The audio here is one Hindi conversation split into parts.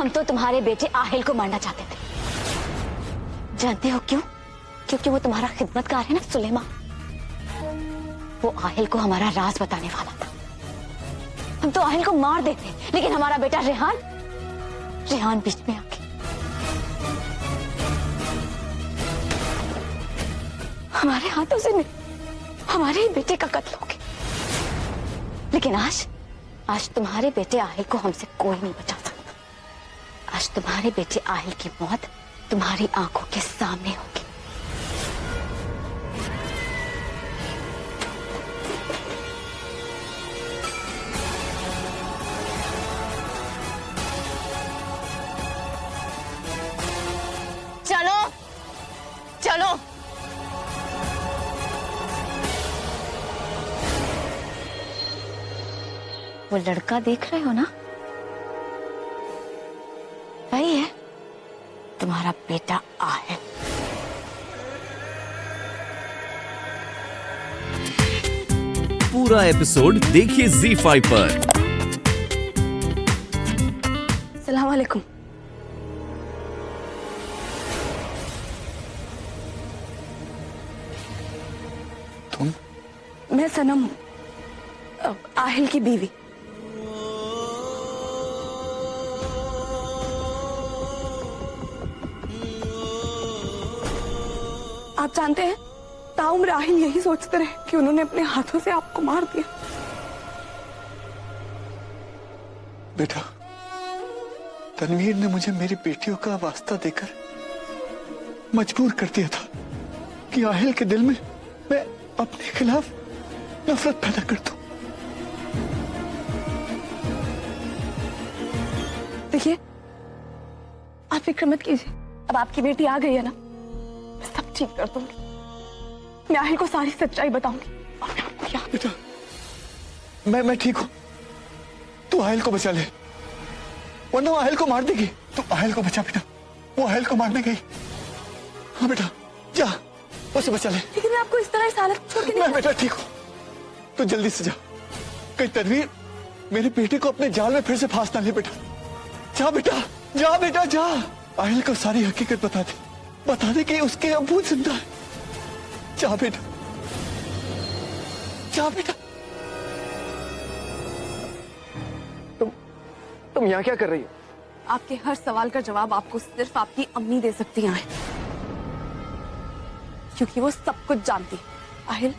हम तो तुम्हारे बेटे आहिल को मारना चाहते थे। जानते हो क्यों? क्योंकि वो तुम्हारा खिदमतगार है ना, सुलेमा। वो आहिल को हमारा राज बताने वाला था। हम तो आहिल को मार देते, लेकिन हमारा बेटा रेहान बीच में आके हमारे हाथों से हमारे ही बेटे का कत्ल हो गया। लेकिन आज तुम्हारे बेटे आहिल को हमसे कोई नहीं बचा सकता। आज तुम्हारे बेटे आहिल की मौत तुम्हारी आंखों के सामने होगी। चलो चलो। वो लड़का देख रहे हो ना, वही है तुम्हारा बेटा आहिल। पूरा एपिसोड देखिए ZEE5 पर। अस्सलाम वालेकुम। तुम? मैं सनम हूँ, आहिल की बीवी। आप जानते हैं, ताउम्र आहिल यही सोचते रहे कि उन्होंने अपने हाथों से आपको मार दिया। बेटा, तनवीर ने मुझे मेरी बेटियों का वास्ता देकर मजबूर कर दिया था कि आहिल के दिल में मैं अपने खिलाफ नफरत पैदा कर दूं। देखिए, आप फिक्र मत कीजिए। अब आपकी बेटी आ गई है ना, मैं सब ठीक कर दूंगी। मैं आहिल को सारी सच्चाई बताऊंगी और मैं आपको यहाँ। बेटा, मैं ठीक हूं। तू आहिल को बचा ले, वरना वो आहिल को मार देगी। तू आहिल को बचा बेटा, वो आहिल को मारने गई। हाँ बेटा, जा उसे बचा ले। लेकिन मैं आपको इस तरह इस हालत छोड़ के मैं बेटा ठीक हूँ, तू जल्दी से जा। कहीं तनवीर मेरे बेटे को अपने जाल में फिर से फांस ना ले। बेटा जा, बेटा जा, बेटा जा। आहिल को सारी हकीकत बता दे कि उसके अब्बू जिंदा है। जा बेटा, जा बेटा। तुम यहाँ क्या कर रही हो? आपके हर सवाल का जवाब आपको सिर्फ आपकी अम्मी दे सकती हैं, क्योंकि वो सब कुछ जानती है। आहिल,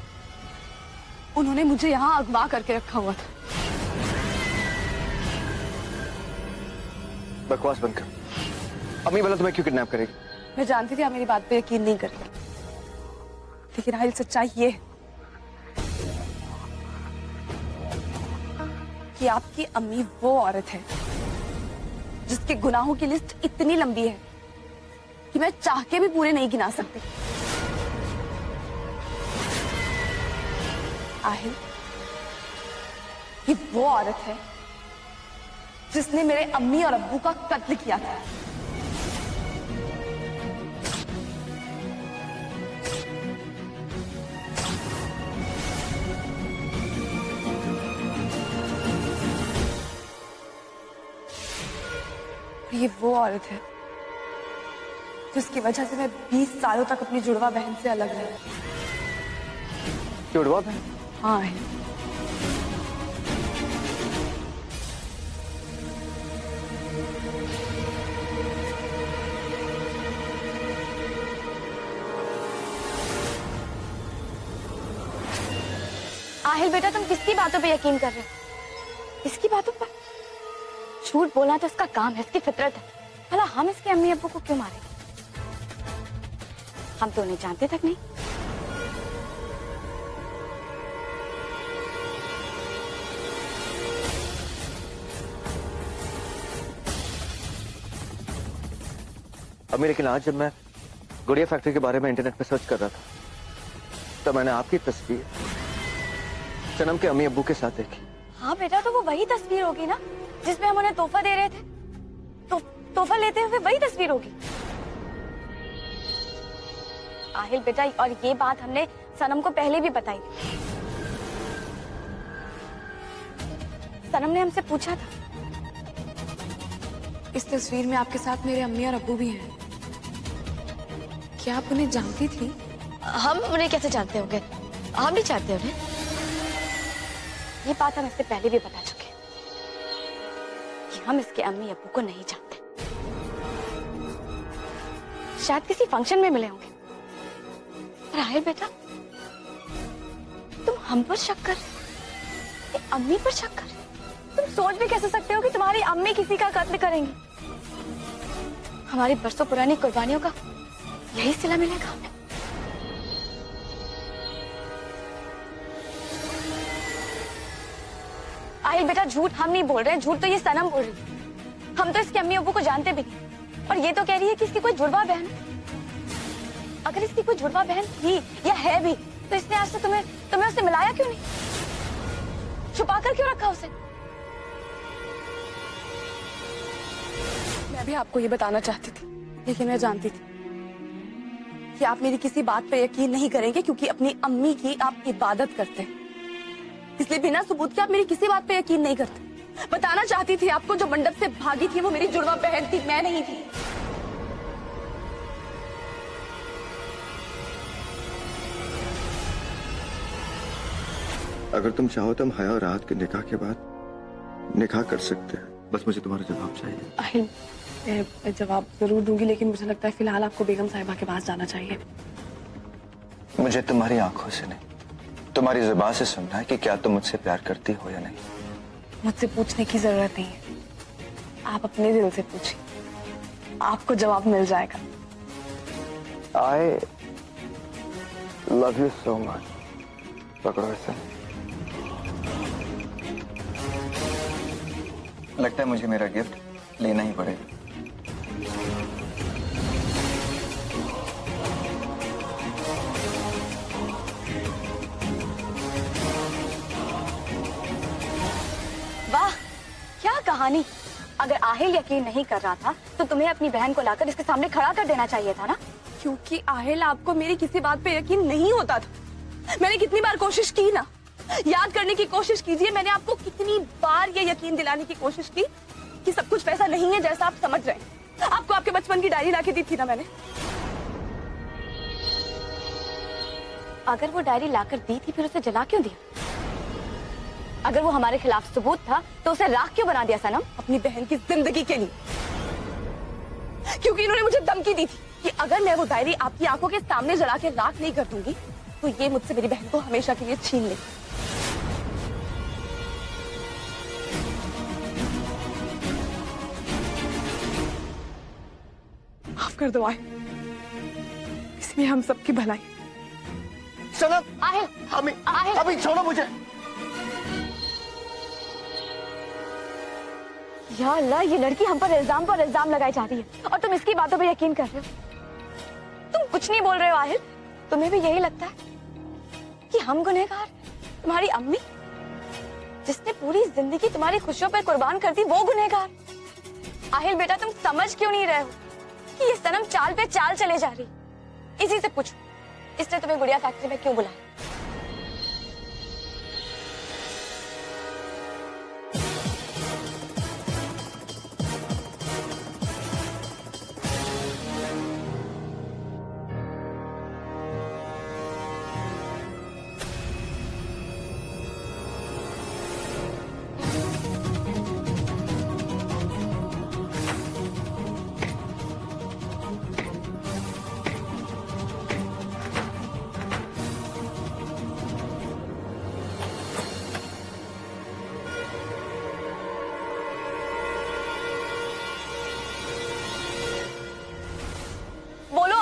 उन्होंने मुझे यहाँ अगवा करके रखा हुआ था। बकवास बंद कर। अम्मी वाला तुम्हें क्यों किडनैप करेगी? मैं जानती थी आप मेरी बात पे यकीन नहीं करेंगे, लेकिन आहिल सच्चाई ये है कि आपकी अम्मी वो औरत है जिसके गुनाहों की लिस्ट इतनी लंबी है कि मैं चाह के भी पूरे नहीं गिना सकती। आहिल, ये वो औरत है जिसने मेरे अम्मी और अब्बू का कत्ल किया था। ये वो औरत है जिसकी वजह से मैं 20 सालों तक अपनी जुड़वा बहन से अलग रही। जुड़वा बहन? हाँ है। आहिल बेटा, तुम किसकी बातों पे यकीन कर रहे हो? इसकी बातों पर? झूठ बोलना तो इसका काम है, इसकी फितरत है। भला हम इसके अम्मी अब्बू को क्यों मारेंगे? हम तो उन्हें जानते तक नहीं। अम्मी, लेकिन आज जब मैं गुड़िया फैक्ट्री के बारे में इंटरनेट पे सर्च कर रहा था, तो मैंने आपकी तस्वीर सनम के अम्मी अब्बू के साथ देखी। हाँ बेटा, तो वो वही तस्वीर होगी ना जिसमें हम उन्हें तोहफा दे रहे थे। तो तोहफा लेते हुए वही तस्वीर होगी। आहिल बेटा, और ये बात हमने सनम को पहले भी बताई थी। सनम ने हमसे पूछा था इस तस्वीर में आपके साथ मेरे अम्मी और अब्बू भी हैं। क्या आप उन्हें जानती थी? हम उन्हें कैसे जानते होंगे? हम नहीं जानते उन्हें। ये बात हम इससे पहले भी बता चुके हैं कि हम इसके अम्मी अब्बू को नहीं जानते। शायद किसी फंक्शन में मिले होंगे। पर आहिल बेटा, तुम हम पर शक कर, अम्मी पर शक कर। तुम सोच भी कैसे सकते हो कि तुम्हारी अम्मी किसी का कत्ल करेंगी? हमारी बरसों पुरानी कुर्बानियों का यही सिला मिलेगा हमें। आहिल बेटा, झूठ हम नहीं बोल रहे, झूठ तो ये सनम बोल रही। हम तो इसके अम्मी अब्बू को जानते भी नहीं, और ये तो कह रही है कि इसकी कोई जुड़वा बहन। अगर इसकी कोई जुड़वा बहन थी या है भी, तो इसने आज से तुम्हें उससे मिलाया क्यों नहीं? छुपा कर क्यों रखा उसे? मैं भी आपको ये बताना चाहती थी, लेकिन मैं जानती थी कि आप मेरी किसी बात पर यकीन नहीं करेंगे, क्योंकि अपनी अम्मी की आप इबादत करते हैं। इसलिए बिना सबूत के आप मेरी किसी बात पे यकीन नहीं करते। बताना चाहती थी आपको, जो मंडप से भागी थी वो मेरी जुड़वा बहन थी, मैं नहीं थी। अगर तुम चाहो तो हम हया और राहत के निकाह के बाद निकाह कर सकते हैं। बस मुझे तुम्हारा जवाब चाहिए। आहिल, मैं जवाब जरूर दूंगी, लेकिन मुझे लगता है फिलहाल आपको बेगम साहिबा के पास जाना चाहिए। मुझे तुम्हारी आंखों से नहीं, तुम्हारी जुबान से सुनना है कि क्या तुम मुझसे प्यार करती हो या नहीं। मुझसे पूछने की जरूरत नहीं है, आप अपने दिल से पूछिए, आपको जवाब मिल जाएगा। I love you so much. पकड़ो इसे। लगता है मुझे मेरा गिफ्ट लेना ही पड़ेगा। वाह, क्या कहानी। अगर आहिल यकीन नहीं कर रहा था तो तुम्हें अपनी बहन को लाकर इसके सामने खड़ा कर देना चाहिए था ना। क्योंकि आहिल, आपको मेरी किसी बात पे यकीन नहीं होता था। मैंने कितनी बार कोशिश की ना, याद करने की कोशिश कीजिए, मैंने आपको कितनी बार ये यकीन दिलाने की कोशिश की कि सब कुछ वैसा नहीं है जैसा आप समझ रहे हैं। आपको आपके बचपन की डायरी लाके दी थी ना मैंने। अगर वो डायरी लाकर दी थी, फिर उसे जला क्यों दिया? अगर वो हमारे खिलाफ सबूत था तो उसे राख क्यों बना दिया सनम? अपनी बहन की जिंदगी के लिए, क्योंकि इन्होंने मुझे धमकी दी थी कि अगर मैं वो डायरी आपकी आंखों के सामने जला के राख नहीं कर दूंगी तो ये मुझसे मेरी बहन को हमेशा के लिए छीन ले। माफ कर दो आहिल, इसमें हम सबकी भलाई। सनम, आहिल, आहिल, अभी छोड़ो मुझे। या अल्लाह, ये लड़की हम पर इल्जाम लगाई जा रही है और तुम इसकी बातों पे यकीन कर रहे हो। तुम कुछ नहीं बोल रहे हो आहिल। तुम्हें भी यही लगता है कि हम गुनहगार, तुम्हारी अम्मी जिसने पूरी जिंदगी तुम्हारी खुशियों पर कुर्बान कर दी, वो गुनहगार? आहिल बेटा, तुम समझ क्यों नहीं रहे हो कि ये सनम चाल पे चाल चले जा रही? इसी से पूछो, इसने तुम्हें गुड़िया फैक्ट्री में क्यों बुलाया?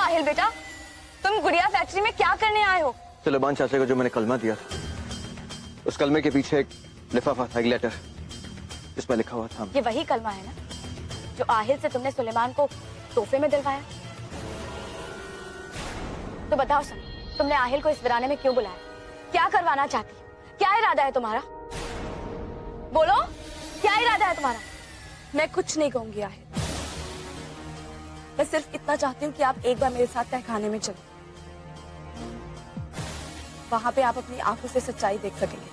आहिल बेटा, तुम गुड़िया फैक्ट्री में क्या करने आए हो? सुलेमान चाचा को जो मैंने कलमा दिया था, उस कलमे के पीछे एक लिफाफा था, एक लेटर जिसमें लिखा हुआ था। ये वही कलमा है ना जो आहिल से तुमने सुलेमान को तोहफे में दिलवाया? तो बताओ सन, तुमने आहिल को इस वीराने में क्यों बुलाया? क्या करवाना चाहती हो? क्या इरादा है तुम्हारा? बोलो, क्या इरादा है तुम्हारा? मैं कुछ नहीं कहूंगी आहिल, मैं सिर्फ इतना चाहती हूँ कि आप एक बार मेरे साथ तहखाने में चलें। वहां पे आप अपनी आंखों से सच्चाई देख सकेंगे।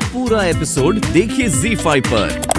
पूरा एपिसोड देखिए ZEE5 पर।